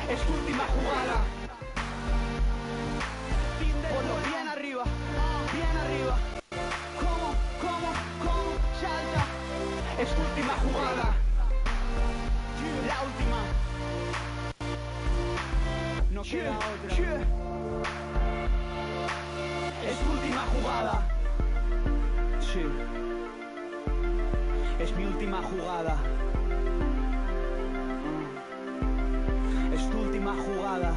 Es tu última jugada. Ponlo bien arriba, bien arriba. ¿Cómo? Salta. Es tu última jugada. La última. No queda otra. Es tu última jugada. Sí. Es mi última jugada. Es tu última jugada.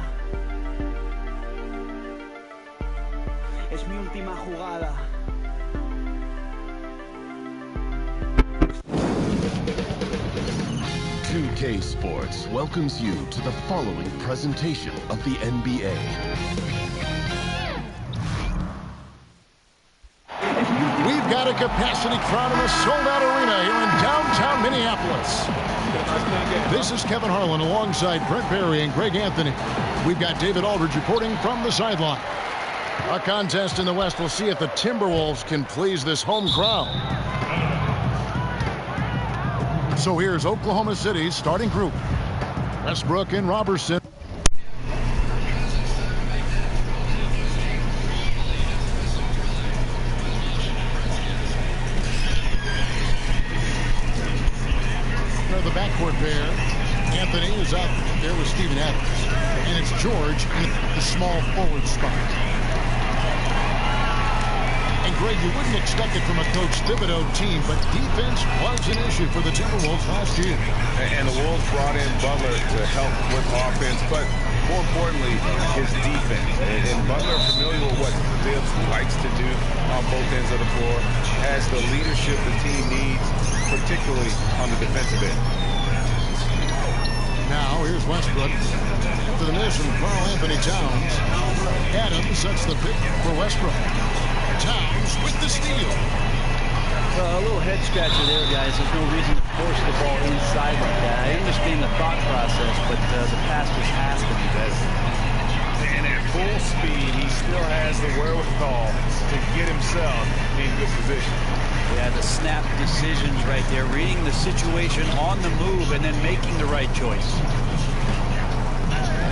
Es mi última jugada. K Sports welcomes you to the following presentation of the NBA. We've got a capacity crowd in a sold-out arena here in downtown Minneapolis. This is Kevin Harlan alongside Brent Barry and Greg Anthony. We've got David Aldridge reporting from the sideline. A contest in the West will see if the Timberwolves can please this home crowd. So here's Oklahoma City's starting group. Westbrook and Robertson. The backcourt pair. Anthony is out there with Steven Adams. And it's George in the small forward spot. And Greg, you wouldn't expect it from a Coach Thibodeau team, but defense was an issue for the Timberwolves last year. And the Wolves brought in Butler to help with offense, but more importantly, his defense. And Butler, familiar with what Thibs likes to do on both ends of the floor, has the leadership the team needs, particularly on the defensive end. Now, here's Westbrook. After the miss from Karl Anthony Towns, Adams sets the pick for Westbrook. Towns with the steal. A little head scratcher there, guys. There's no reason to force the ball inside like that. I understand the thought process, but the pass was has to be better. And at full speed, he still has the wherewithal to get himself in good position. Yeah, the snap decisions right there, reading the situation on the move and then making the right choice.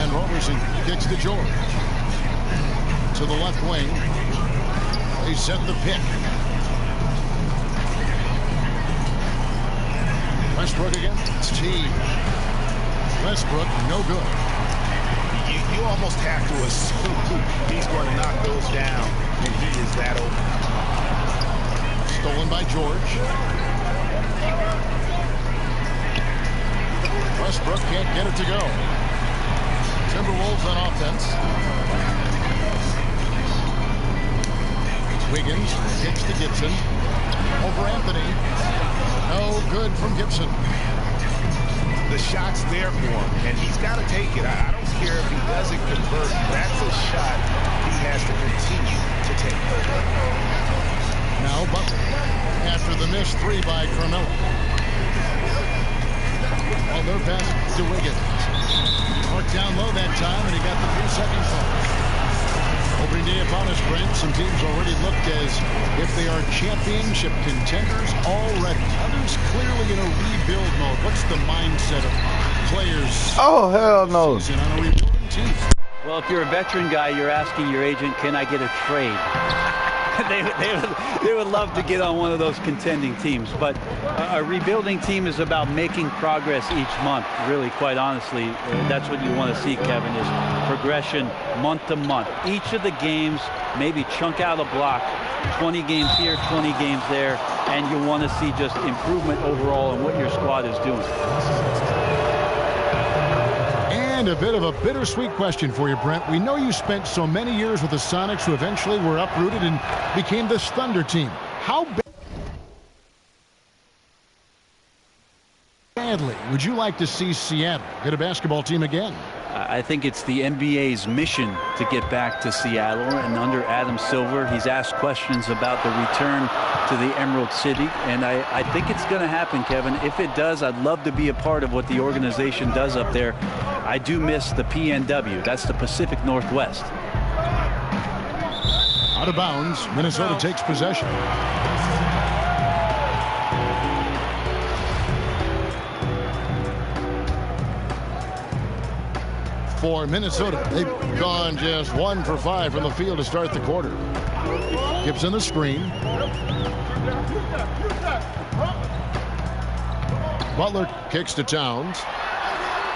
And Robertson kicks to George. To the left wing. They set the pick. Westbrook again. It's T. Westbrook, no good. You almost have to assume he's going to knock those down, and he is that open. Stolen by George. Westbrook can't get it to go. Timberwolves on offense. Wiggins kicks to Gibson. Over Anthony. No good from Gibson. The shot's there for him, and he's got to take it. I don't care if he doesn't convert. That's a shot he has to continue to take. Now Butler after the missed three by Carmelo. Well, their pass to Wiggins. Marked down low that time, and he got the 3-second call. Opening day upon us, Brent. Some teams already looked as if they are championship contenders already. Others clearly in a rebuild mode. What's the mindset of players? Oh, hell no. On a rebuilding team? Well, if you're a veteran guy, you're asking your agent, can I get a trade? They would love to get on one of those contending teams, but a rebuilding team is about making progress each month. Really, quite honestly, that's what you want to see, Kevin, is progression month to month. Each of the games, maybe chunk out a block, 20 games here, 20 games there, and you want to see just improvement overall in what your squad is doing. And a bit of a bittersweet question for you, Brent. We know you spent so many years with the Sonics, who eventually were uprooted and became this Thunder team. How badly would you like to see Seattle get a basketball team again? I think it's the NBA's mission to get back to Seattle, and under Adam Silver, he's asked questions about the return to the Emerald City, and I think it's going to happen, Kevin. If it does, I'd love to be a part of what the organization does up there. I do miss the PNW. That's the Pacific Northwest. Out of bounds, Minnesota takes possession. for Minnesota. They've gone just 1 for 5 from the field to start the quarter. Gibson the screen. Butler kicks to Towns.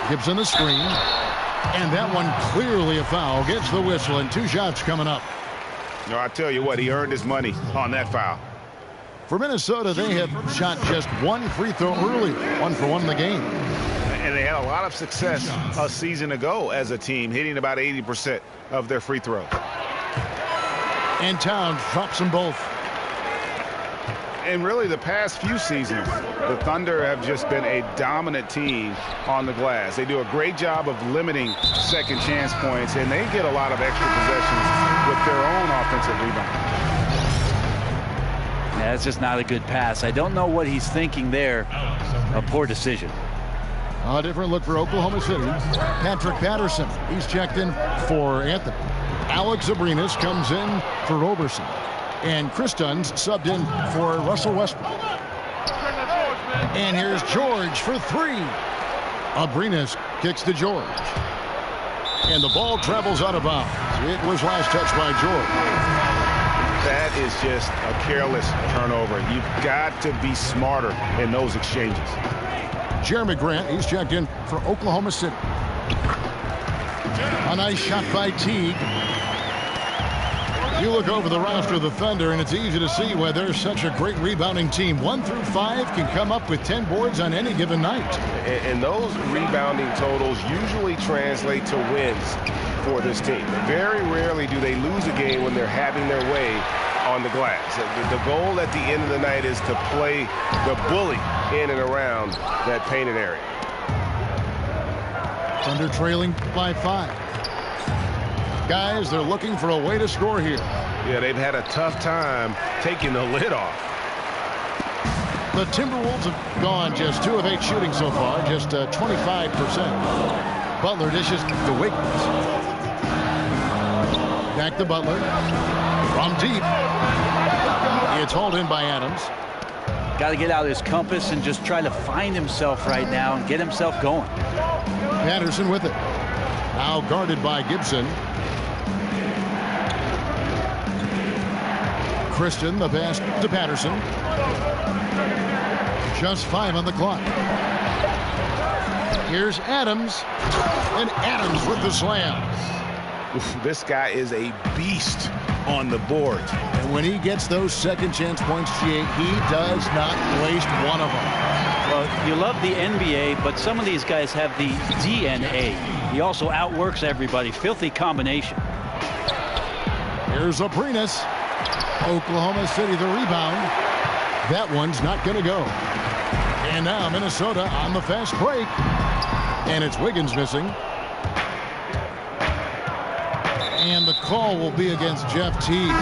Gibson the screen. And that one clearly a foul. Gets the whistle, and 2 shots coming up. No, I tell you what, he earned his money on that foul. For Minnesota, they have shot just 1 free throw early. 1 for 1 in the game. And they had a lot of success a season ago as a team, hitting about 80% of their free throws. And Towns drops them both. And really, the past few seasons, the Thunder have just been a dominant team on the glass. They do a great job of limiting second chance points, and they get a lot of extra possessions with their own offensive rebound. Yeah, it's just not a good pass. I don't know what he's thinking there. A poor decision. A different look for Oklahoma City. Patrick Patterson, he's checked in for Anthony. Alex Abrinas comes in for Roberson. And Chris Dunn's subbed in for Russell Westbrook. And here's George for 3. Abrinas kicks to George. And the ball travels out of bounds. It was last touched by George. That is just a careless turnover. You've got to be smarter in those exchanges. Jeremy Grant, he's checked in for Oklahoma City. A nice shot by Teague. You look over the roster of the Thunder, and it's easy to see why they're such a great rebounding team. 1 through 5 can come up with 10 boards on any given night. And those rebounding totals usually translate to wins for this team. Very rarely do they lose a game when they're having their way on the glass. The goal at the end of the night is to play the bully in and around that painted area. Thunder trailing by 5. Guys, they're looking for a way to score here. Yeah, they've had a tough time taking the lid off. The Timberwolves have gone just 2 of 8 shooting so far, just 25%. Butler dishes to Wiggins. Back to Butler. From deep. It's hauled in by Adams. Got to get out his compass and just try to find himself right now and get himself going. Patterson with it. Now guarded by Gibson. Christian, the pass to Patterson. Just 5 on the clock. Here's Adams. And Adams with the slam. This guy is a beast on the board. And when he gets those second chance points, he does not waste one of them. Well, you love the NBA, but some of these guys have the DNA. He also outworks everybody. Filthy combination. Here's Abrinas. Oklahoma City the rebound. That one's not going to go. And now Minnesota on the fast break. And it's Wiggins missing. And the call will be against Jeff Teague.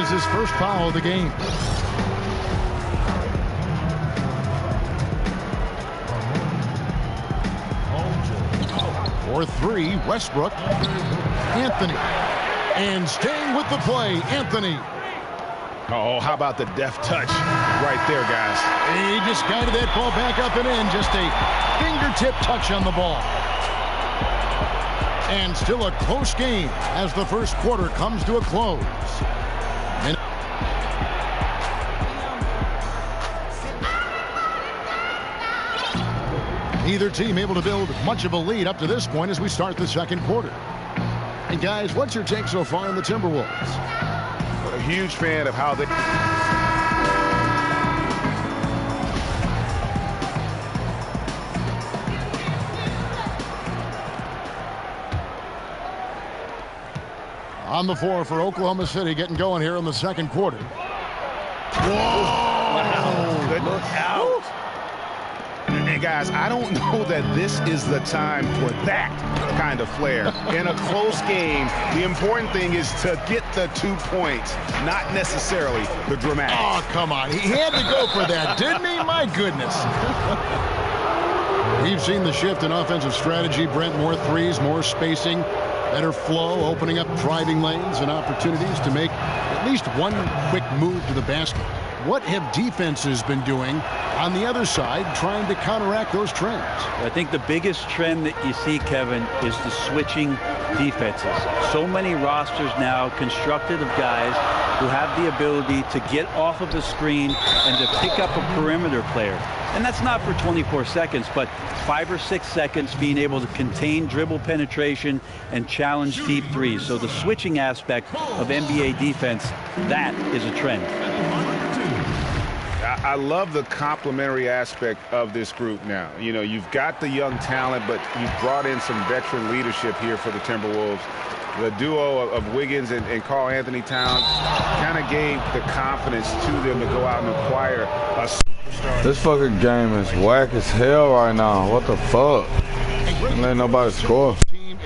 His first foul of the game. For 3, Westbrook. Anthony. And staying with the play, Anthony. Oh, how about the deft touch right there, guys? He just guided that ball back up and in. Just a fingertip touch on the ball. And still a close game as the first quarter comes to a close. Neither team able to build much of a lead up to this point as we start the second quarter. And guys, what's your take so far on the Timberwolves? A huge fan of how they... On the floor for Oklahoma City, getting going here in the second quarter. Whoa! Wow. Good look out. And guys, I don't know that this is the time for that kind of flair. In a close game, the important thing is to get the 2 points, not necessarily the dramatic. Oh, come on. He had to go for that, didn't he? My goodness. We've seen the shift in offensive strategy. Brent, more threes, more spacing, better flow, opening up driving lanes and opportunities to make at least one quick move to the basket. What have defenses been doing on the other side trying to counteract those trends? I think the biggest trend that you see, Kevin, is the switching defenses. So many rosters now constructed of guys who have the ability to get off of the screen and to pick up a perimeter player. And that's not for 24 seconds, but 5 or 6 seconds, being able to contain dribble penetration and challenge deep threes. So the switching aspect of NBA defense, that is a trend. I love the complementary aspect of this group now. You know, you've got the young talent, but you've brought in some veteran leadership here for the Timberwolves. The duo of Wiggins and Karl Anthony Towns kind of gave the confidence to them to go out and acquire a superstar. This fucking game is whack as hell right now. What the fuck? Ain't letting nobody score.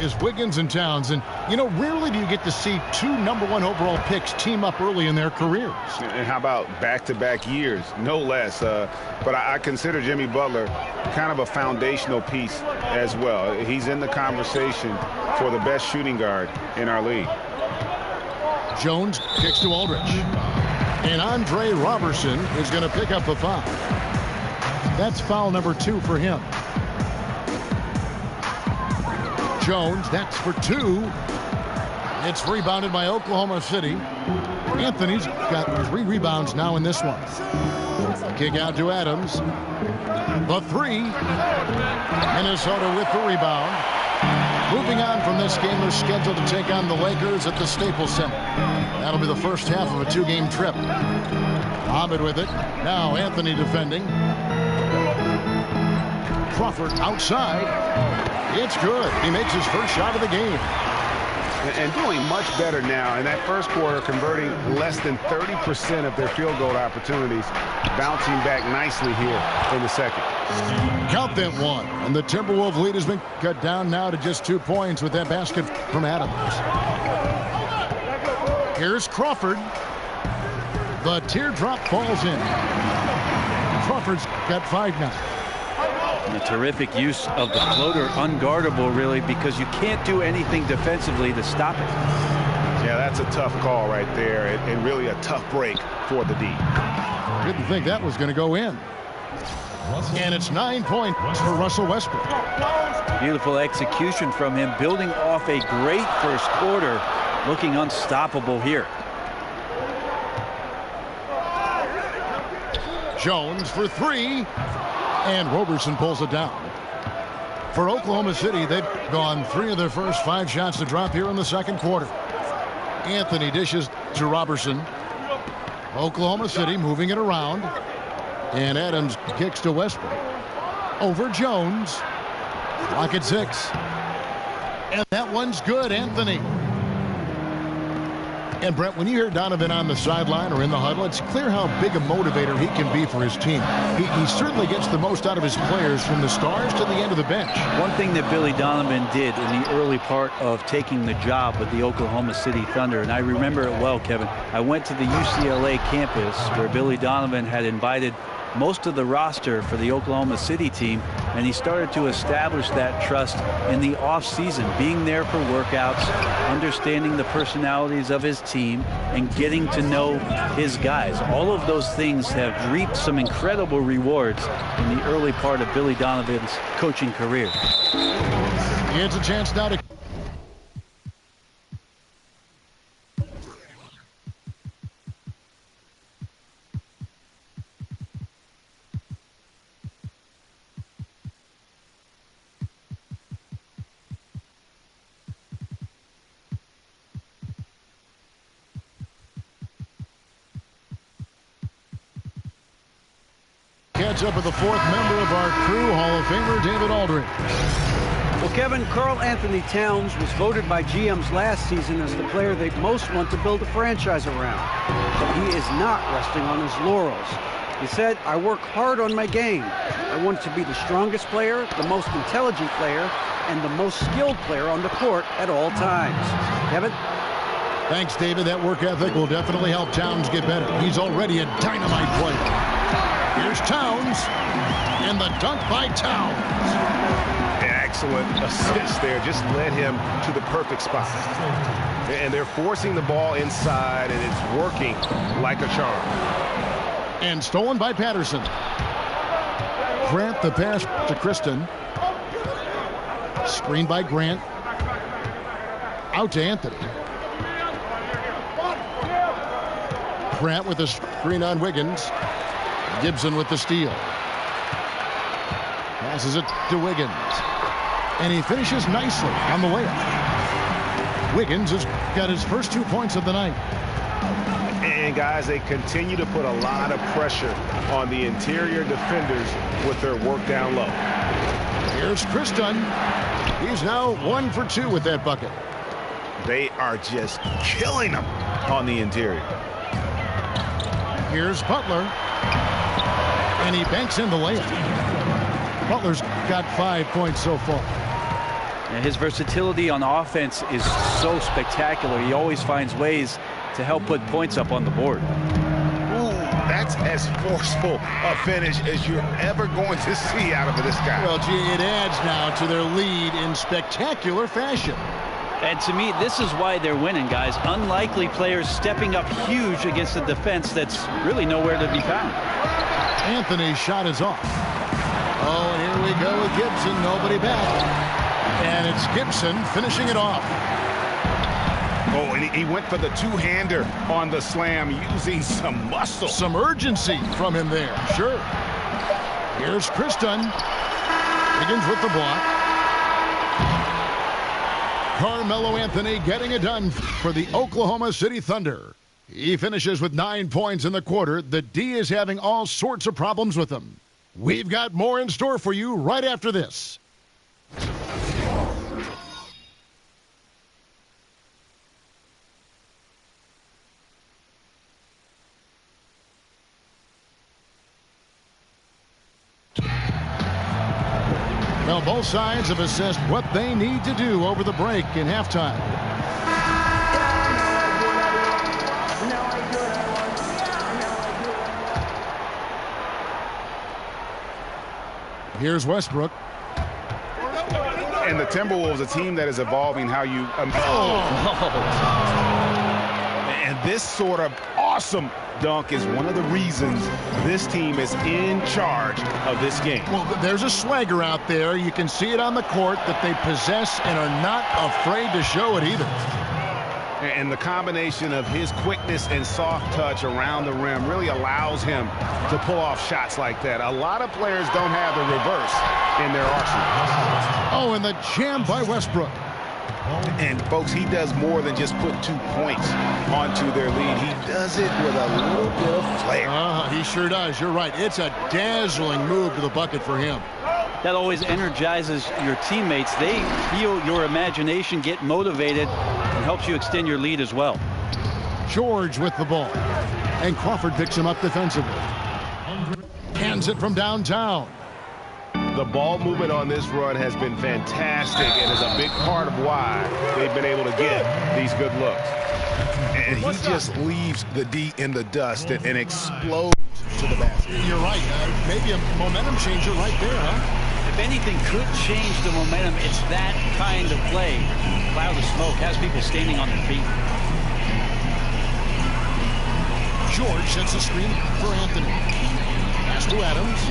Is Wiggins and Towns, and you know, rarely do you get to see two #1 overall picks team up early in their careers. And how about back-to-back years, no less. But I consider Jimmy Butler kind of a foundational piece as well. He's in the conversation for the best shooting guard in our league. Jones kicks to Aldridge, and Andre Robertson is going to pick up the foul. That's foul number 2 for him. Jones, that's for 2. It's rebounded by Oklahoma City. Anthony's got 3 rebounds now in this one. Kick out to Adams. The 3. Minnesota with the rebound. Moving on from this game, they're scheduled to take on the Lakers at the Staples Center. That'll be the first half of a 2-game trip. Ahmed with it. Now Anthony defending. Crawford outside. It's good. He makes his first shot of the game. And doing much better now in that first quarter, converting less than 30% of their field goal opportunities, bouncing back nicely here in the second. Count them 1. And the Timberwolves lead has been cut down now to just 2 points with that basket from Adams. Here's Crawford. The teardrop falls in. Crawford's got 5 now. And a terrific use of the floater, unguardable really, because you can't do anything defensively to stop it. Yeah, that's a tough call right there, and really a tough break for the D. Didn't think that was going to go in. And it's 9 points for Russell Westbrook. Beautiful execution from him, building off a great first quarter, looking unstoppable here. Jones for 3. And Robertson pulls it down. For Oklahoma City, they've gone 3 of their first 5 shots to drop here in the second quarter. Anthony dishes to Robertson. Oklahoma City moving it around. And Adams kicks to Westbrook. Over Jones. Clock at 6. And that one's good, Anthony. And Brent, when you hear Donovan on the sideline or in the huddle, it's clear how big a motivator he can be for his team. He certainly gets the most out of his players from the stars to the end of the bench. One thing that Billy Donovan did in the early part of taking the job with the Oklahoma City Thunder, and I remember it well, Kevin, I went to the UCLA campus where Billy Donovan had invited most of the roster for the Oklahoma City team, and he started to establish that trust in the off-season, being there for workouts, understanding the personalities of his team, and getting to know his guys. All of those things have reaped some incredible rewards in the early part of Billy Donovan's coaching career. It's a chance now to... Catch up with the 4th member of our crew, Hall of Famer David Aldridge. Well, Kevin, Karl Anthony Towns was voted by GMs last season as the player they most want to build a franchise around. But he is not resting on his laurels. He said, "I work hard on my game. I want to be the strongest player, the most intelligent player, and the most skilled player on the court at all times. Kevin? Thanks, David. That work ethic will definitely help Towns get better. He's already a dynamite player. Here's Towns, and the dunk by Towns. Excellent assist there. Just led him to the perfect spot. And they're forcing the ball inside, and it's working like a charm. And stolen by Patterson. Grant the pass to Kristen. Screen by Grant. Out to Anthony. Grant with the screen on Wiggins. Gibson with the steal. Passes it to Wiggins. And he finishes nicely on the layup. Wiggins has got his first 2 points of the night. And guys, they continue to put a lot of pressure on the interior defenders with their work down low. Here's Kristen. He's now 1 for 2 with that bucket. They are just killing them on the interior. Here's Butler. And he banks in the layup. Butler's got 5 points so far. And his versatility on offense is so spectacular. He always finds ways to help put points up on the board. Ooh, that's as forceful a finish as you're ever going to see out of this guy. Well, gee, it adds now to their lead in spectacular fashion. And to me, this is why they're winning, guys. Unlikely players stepping up huge against a defense that's really nowhere to be found. Anthony's shot is off. Oh, and here we go with Gibson. Nobody back. And it's Gibson finishing it off. Oh, and he went for the two-hander on the slam using some muscle. Some urgency from him there. Sure. Here's Kristen. Higgins with the block. Carmelo Anthony getting it done for the Oklahoma City Thunder. He finishes with 9 points in the quarter. The D is having all sorts of problems with him. We've got more in store for you right after this. Well, both sides have assessed what they need to do over the break in halftime. Here's Westbrook. And the Timberwolves, a team that is evolving how you... And this sort of awesome dunk is one of the reasons this team is in charge of this game. Well, there's a swagger out there. You can see it on the court that they possess and are not afraid to show it either. And the combination of his quickness and soft touch around the rim really allows him to pull off shots like that. A lot of players don't have the reverse in their arsenal. Oh, and the jam by Westbrook. And, folks, he does more than just put 2 points onto their lead. He does it with a little bit of flair. He sure does. You're right. It's a dazzling move to the bucket for him. That always energizes your teammates. They feel your imagination, get motivated, and helps you extend your lead as well. George with the ball. And Crawford picks him up defensively. Hands it from downtown. The ball movement on this run has been fantastic and is a big part of why they've been able to get these good looks. And he just leaves the D in the dust and explodes to the basket. You're right. Maybe a momentum changer right there, huh? If anything could change the momentum, it's that kind of play. Cloud of smoke has people standing on their feet. George sets a screen for Anthony. Pass to Adams.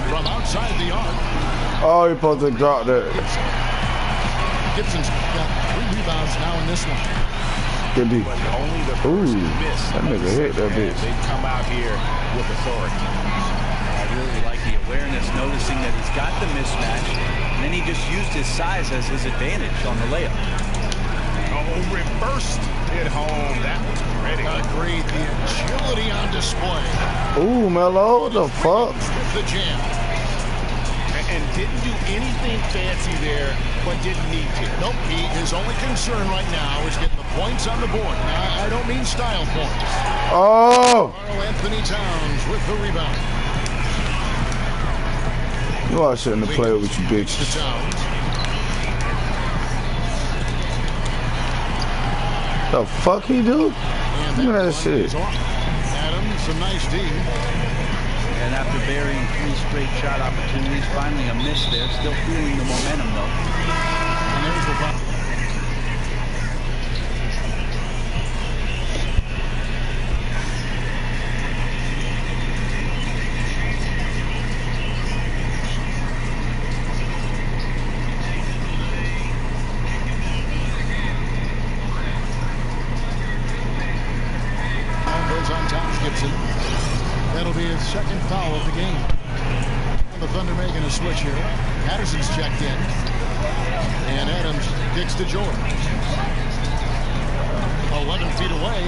From outside the arc. Oh, you're supposed to drop that. Gibson's got 3 rebounds now in this one. But only the person missed. That nigga hit that bitch. They come out here with authority. I really like the awareness, noticing that he's got the mismatch, and then he just used his size as his advantage on the layup. Oh, reversed it home. That was pretty. Agreed. The agility on display. Ooh, Melo, what the fuck? The jam. And didn't do anything fancy there, but didn't need to. Nope. His only concern right now is getting the points on the board. Now, I don't mean style points. Oh! Carl Anthony Towns with the rebound. You all shouldn't have played with you bitches. The fuck he do? Look at that shit. Adams, a nice D. And after burying 3 straight shot opportunities, finally a miss there. Still feeling the momentum though. And there's the ball. On top, Gibson. That'll be his second foul of the game. The Thunder making a switch here. Patterson's checked in. And Adams kicks to George. 11 feet away.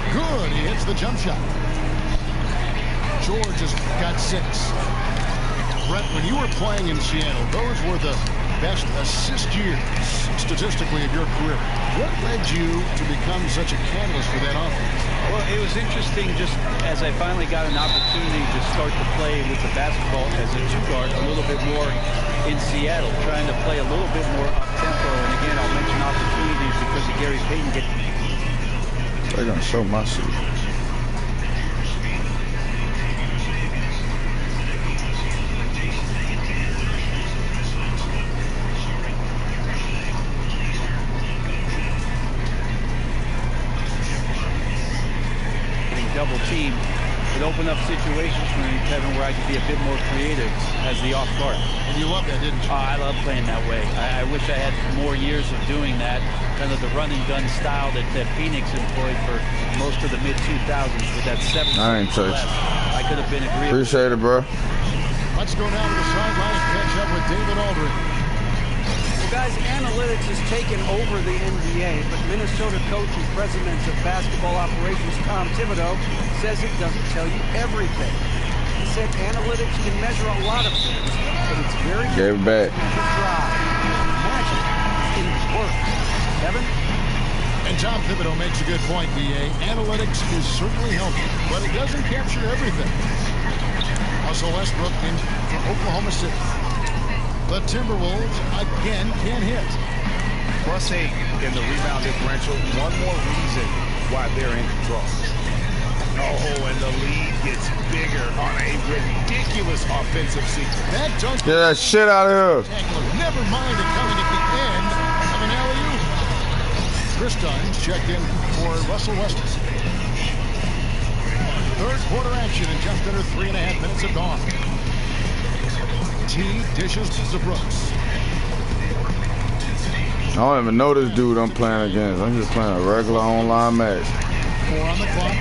Good. He hits the jump shot. George has got 6. Brett, when you were playing in Seattle, those were the best assist years statistically of your career. What led you to become such a catalyst for that offense? Well, it was interesting just as I finally got an opportunity to start to play with the basketball as a 2-guard a little bit more in Seattle, trying to play a little bit more up-tempo. And again, I'll mention opportunities because of Gary Payton getting... They're going to show my shit. Double team. It opened up situations for me, Kevin, where I could be a bit more creative as the off guard. And you love that, didn't you? I love playing that way. I wish I had more years of doing that, kind of the run and gun style that Phoenix employed for most of the mid-2000s with that 7 I ain't touched. I could have been agreeable. Appreciate it, bro. Let's go down to the sideline and catch up with David Aldridge. Guys, analytics has taken over the NBA, but Minnesota coach and president of basketball operations Tom Thibodeau says it doesn't tell you everything. He said analytics can measure a lot of things, but it's very Gave it back. Magic in its work. Kevin? And Tom Thibodeau makes a good point, BA. Analytics is certainly helpful, but it doesn't capture everything. Russell Westbrook in for Oklahoma City. The Timberwolves again can't hit. +8 in the rebound differential. One more reason why they're in control. Oh, and the lead gets bigger on a ridiculous offensive sequence. That dunk. Get that shit out of here. Never mind it coming at the end of an alley-oop. Chris Dunn's checked in for Russell Westbrook. Third quarter action in just under 3.5 minutes have gone. T dishes to Brooks. I don't even know this dude I'm playing against. I'm just playing a regular online match. 4 on the clock.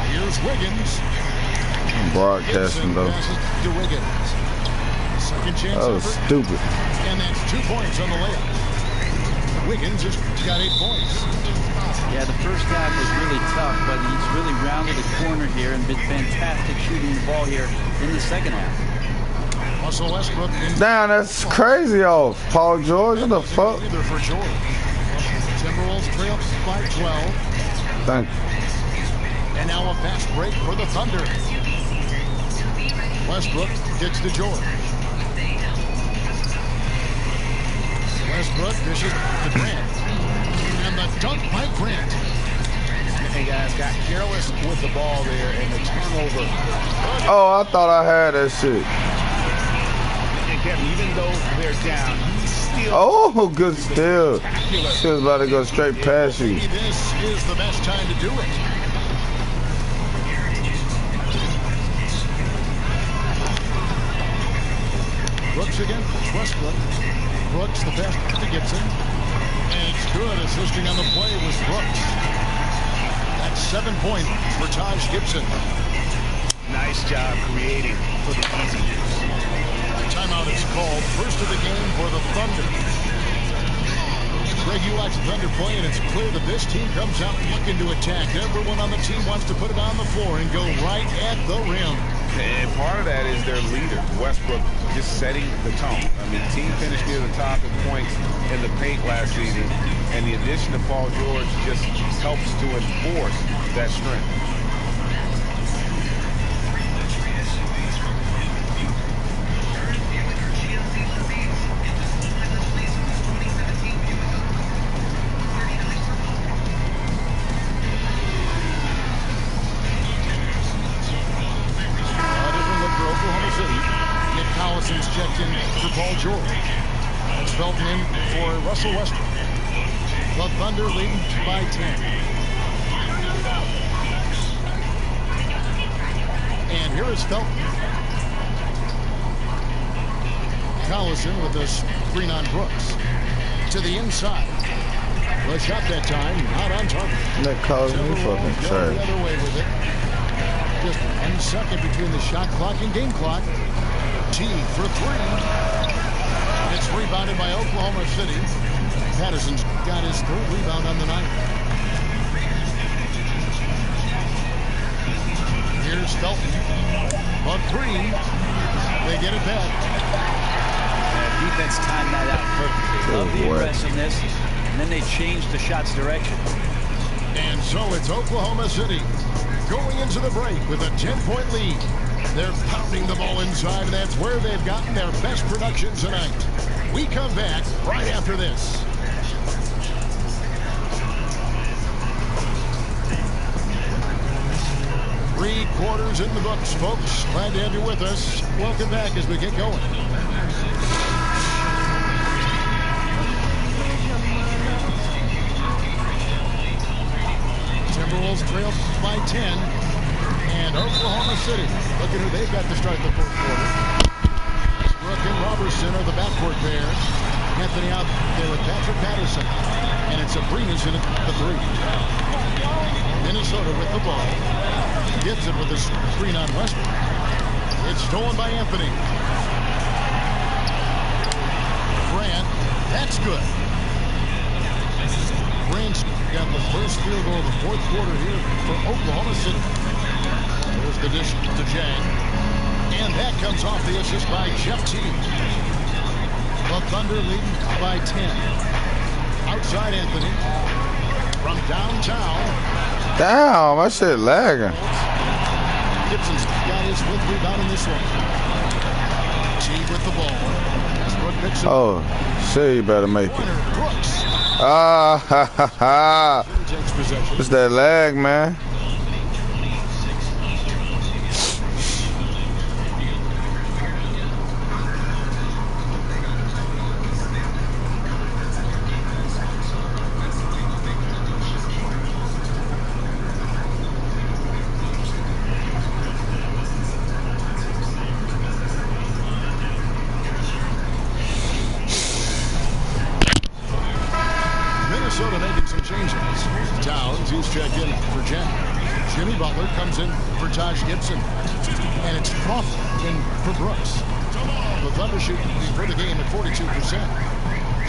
Here's Wiggins. I'm broadcasting though. To Wiggins. Second chance That was effort. stupid. And that's 2 points on the layup. Wiggins has got 8 points. Yeah, the first half was really tough, but he's really rounded the corner here and been fantastic shooting the ball here in the second half. Russell Westbrook. Damn, that's crazy off. Paul George, what the fuck? Either for George. Timberwolves trail by 12. Thank you. And now a fast break for the Thunder. Westbrook gets to George. Westbrook dishes to Grant. And the dunk by Grant. Hey guys, got careless with the ball there and the turnover. Oh, I thought I had that shit. And Kevin, even though they're down, he's still... Oh, good steal. She was about to go straight past you. This is the best time to do it. Brooks again, Westbrook. Brooks, the pass to Gibson. And it's good. Assisting on the play was Brooks. That's 7 points for Taj Gibson. Nice job creating for the easy use. Timeout is called. First of the game for the Thunder. Greg, you watch the Thunder play, and it's clear that this team comes out looking to attack. Everyone on the team wants to put it on the floor and go right at the rim. And part of that is their leader, Westbrook, just setting the tone. I mean, the team finished near the top in points in the paint last season, and the addition of Paul George just helps to enforce that strength. Russell Westbrook. The Thunder leading by 10. And here is Felton. Collison with the screen on Brooks. To the inside. The shot that time, not on target. That calls me fucking trash. The other way with it. Just 1 second between the shot clock and game clock. T for 3. It's rebounded by Oklahoma City. Patterson's got his 3rd rebound on the night. Here's Felton. On 3. They get it back. Defense timed that out perfectly. Love the aggressiveness. And then they changed the shot's direction. And so it's Oklahoma City going into the break with a 10-point lead. They're pounding the ball inside, and that's where they've gotten their best production tonight. We come back right after this. Three quarters in the books, folks. Glad to have you with us. Welcome back as we get going. Timberwolves trail by 10. And Oklahoma City, look at who they've got to start the 4th quarter. Westbrook and Robertson are the backcourt pair. Anthony out there with Patrick Patterson. And it's Abrinas in the 3. Minnesota with the ball. Gibson with the screen on Westbrook. It's stolen by Anthony. Grant, that's good. Grant's got the first field goal of the 4th quarter here for Oklahoma City. There's the dish to Jang. And that comes off the assist by Jeff T. The Thunder leading by 10. Outside Anthony. From downtown. Damn, my shit lagging. Gibson's got his 5th rebound in this one. T with the ball. Westbrook picks up. Oh, shit, you better make it. Brooks. Ah, ha, ha, ha. It's that lag, man. Minnesota making some changes. Towns, he's checked in for Jen. Jimmy Butler comes in for Taj Gibson. And it's Crawford in for Brooks. The Thunder shoot for the game at 42%.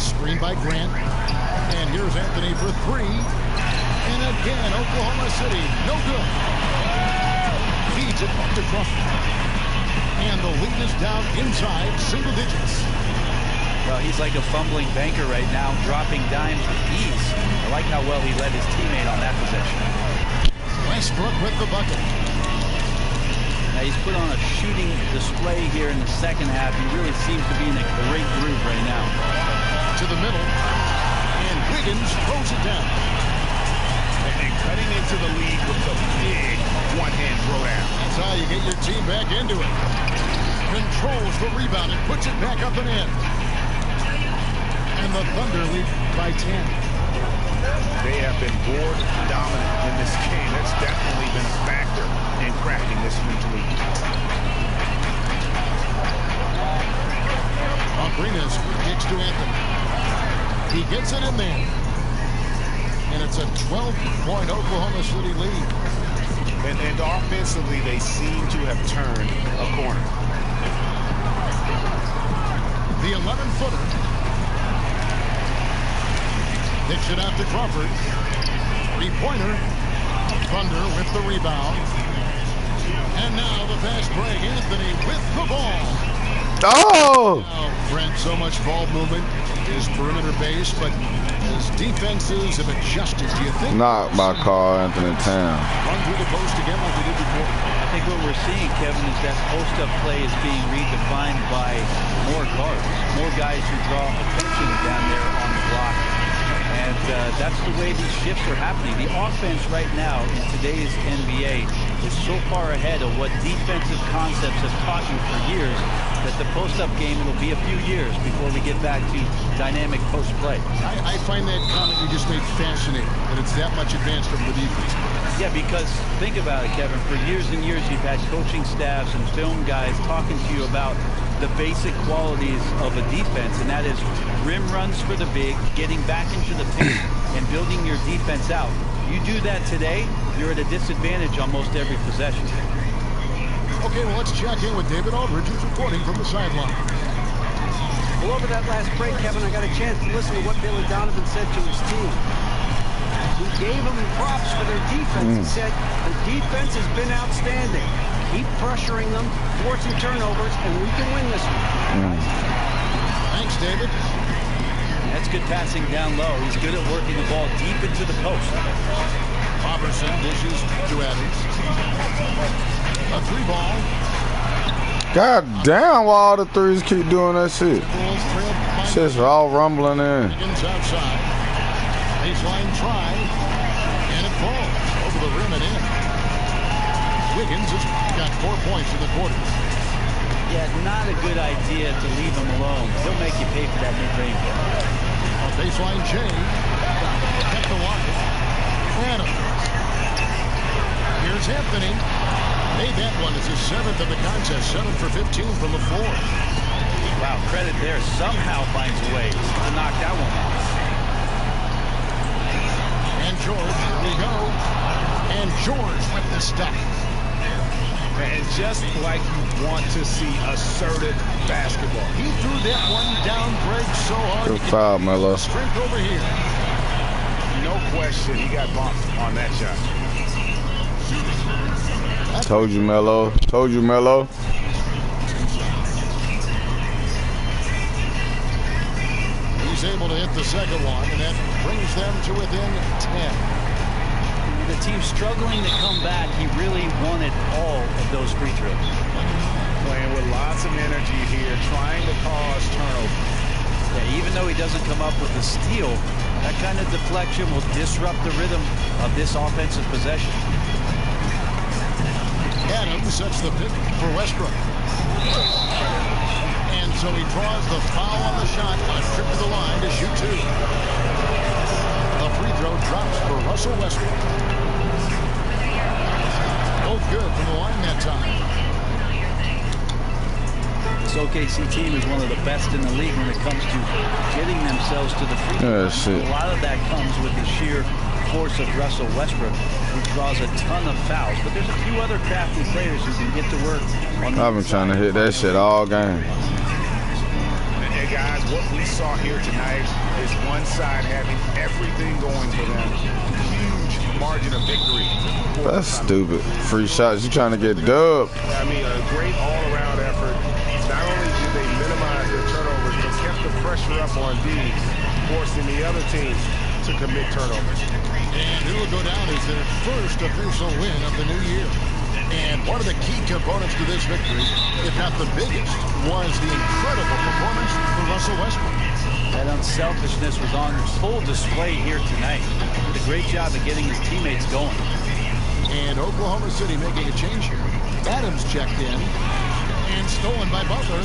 Screen by Grant. And here's Anthony for 3. And again, Oklahoma City, no good. Feeds it to Crawford. And the lead is down inside single digits. Well, he's like a fumbling banker right now, dropping dimes with ease. I like how well he led his teammate on that possession. Westbrook with the bucket. Now he's put on a shooting display here in the 2nd half. He really seems to be in a great groove right now. To the middle. And Wiggins throws it down. And cutting into the lead with the big one-hand throwdown. That's how you get your team back into it. Controls the rebound and puts it back up and in. And the Thunder lead by 10. They have been board dominant in this game. That's definitely been a factor in cracking this huge lead. Abrinas kicks to Anthony. He gets it in there. And it's a 12-point Oklahoma City lead. And offensively, they seem to have turned a corner. The 11-footer. Kicks it out to Crawford. 3-pointer. Thunder with the rebound. And now the fast break. Anthony with the ball. Oh! Brent, so much ball movement is perimeter based, but as defenses have adjusted, do you think? Not by Carl Anthony Towns. Run through the post again like they did before. I think what we're seeing, Kevin, is that post-up play is being redefined by more guards, more guys who draw attention down there on the block. And that's the way these shifts are happening. The offense right now in today's NBA is so far ahead of what defensive concepts have taught you for years that the post-up game, it'll be a few years before we get back to dynamic post-play. I find that comment you just made fascinating, that it's that much advanced over the defense. Yeah, because think about it, Kevin. For years and years, you've had coaching staffs and film guys talking to you about the basic qualities of a defense, and that is rim runs for the big, getting back into the paint, and building your defense out. You do that today, you're at a disadvantage almost every possession. Okay, well, let's check in with David Aldridge, who's reporting from the sideline. Well, over that last break, Kevin, I got a chance to listen to what Billy Donovan said to his team. He gave them props for their defense. He said, the defense has been outstanding. Keep pressuring them, forcing turnovers, and we can win this one. Thanks, David. That's good passing down low. He's good at working the ball deep into the post. Robertson dishes to Adams. A 3-ball. God damn, why all the threes keep doing that shit? Shit's all rumbling in. Outside. Baseline try. And it falls over the rim and in. Wiggins has got 4 points in the quarter. Yeah, not a good idea to leave him alone. He'll make you pay for that mid-range. Baseline Jay. Kept the wide. Adams. Here's Anthony. Made that one. It's his 7th of the contest. 7 for 15 from the floor. Wow, credit there. Somehow finds a way to knock that one off. And George, here we go. And George with the stop. And just like you want to see assertive basketball. He threw that one down, Greg, so hard. Good foul, Melo. Strength over here. No question, he got bumped on that shot. Told you, Melo. Told you, Melo. He's able to hit the second one, and that brings them to within 10. The team struggling to come back. He really wanted all of those free throws. Playing with lots of energy here, trying to cause turnover. Yeah, even though he doesn't come up with a steal, that kind of deflection will disrupt the rhythm of this offensive possession. Adams sets the pick for Westbrook. And so he draws the foul on the shot on a trip to the line to shoot 2. The free throw drops for Russell Westbrook. Both good from the line that time. This OKC team is one of the best in the league when it comes to getting themselves to the free throw line. A lot of that comes with the sheer force of Russell Westbrook, who draws a ton of fouls. But there's a few other crafty players who can get to work on the I've been trying to hit that shit all game. Hey guys, what we saw here tonight is one side having everything going for them. Huge margin of victory. That's stupid. Free shots. You trying to get dubbed. I mean, a great all-around effort. Not only did they minimize their turnovers, but kept the pressure up on D, forcing the other team to commit turnovers. And it will go down as their first official win of the new year. And one of the key components to this victory, if not the biggest, was the incredible performance for Russell Westbrook. That unselfishness was on full display here tonight. He did a great job of getting his teammates going. And Oklahoma City making a change here. Adams checked in and stolen by Butler.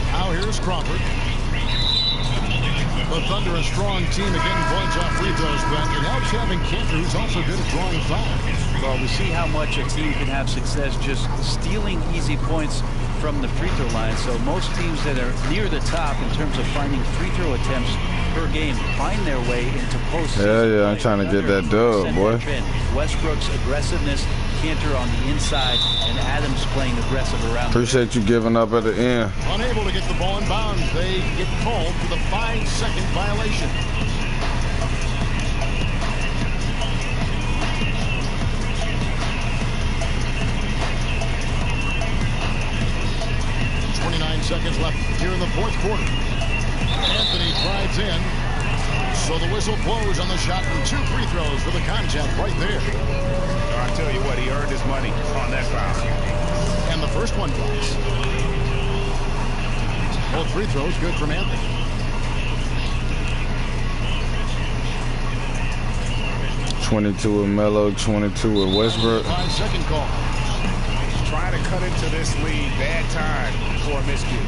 Now here's Crawford. The Thunder, a strong team at getting points off free throws, but it helps having Cantor, who's also good at drawing fouls. Well, we see how much a team can have success just stealing easy points from the free throw line. So most teams that are near the top in terms of finding free throw attempts per game find their way into postseason. Yeah, I'm trying to get that dub, boy. Westbrook's aggressiveness, Cantor on the inside, and Adams playing aggressive around. Appreciate you giving up at the end. Unable to get the ball in bounds. They get called for the 5-second violation. Seconds left here in the fourth quarter. Anthony drives in. So the whistle blows on the shot and 2 free throws for the contact right there. I tell you what, he earned his money on that foul. And the first one drops. Both free throws good from Anthony. 22 with Melo, 22 with Westbrook. 5-second call. Trying to cut into this lead. Bad time for a miscue.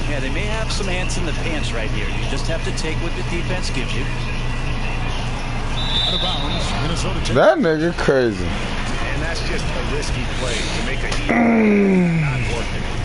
Yeah, they may have some ants in the pants right here. You just have to take what the defense gives you. Out of bounds. Minnesota takes. That nigga crazy. And that's just a risky play to make a heat. Not working.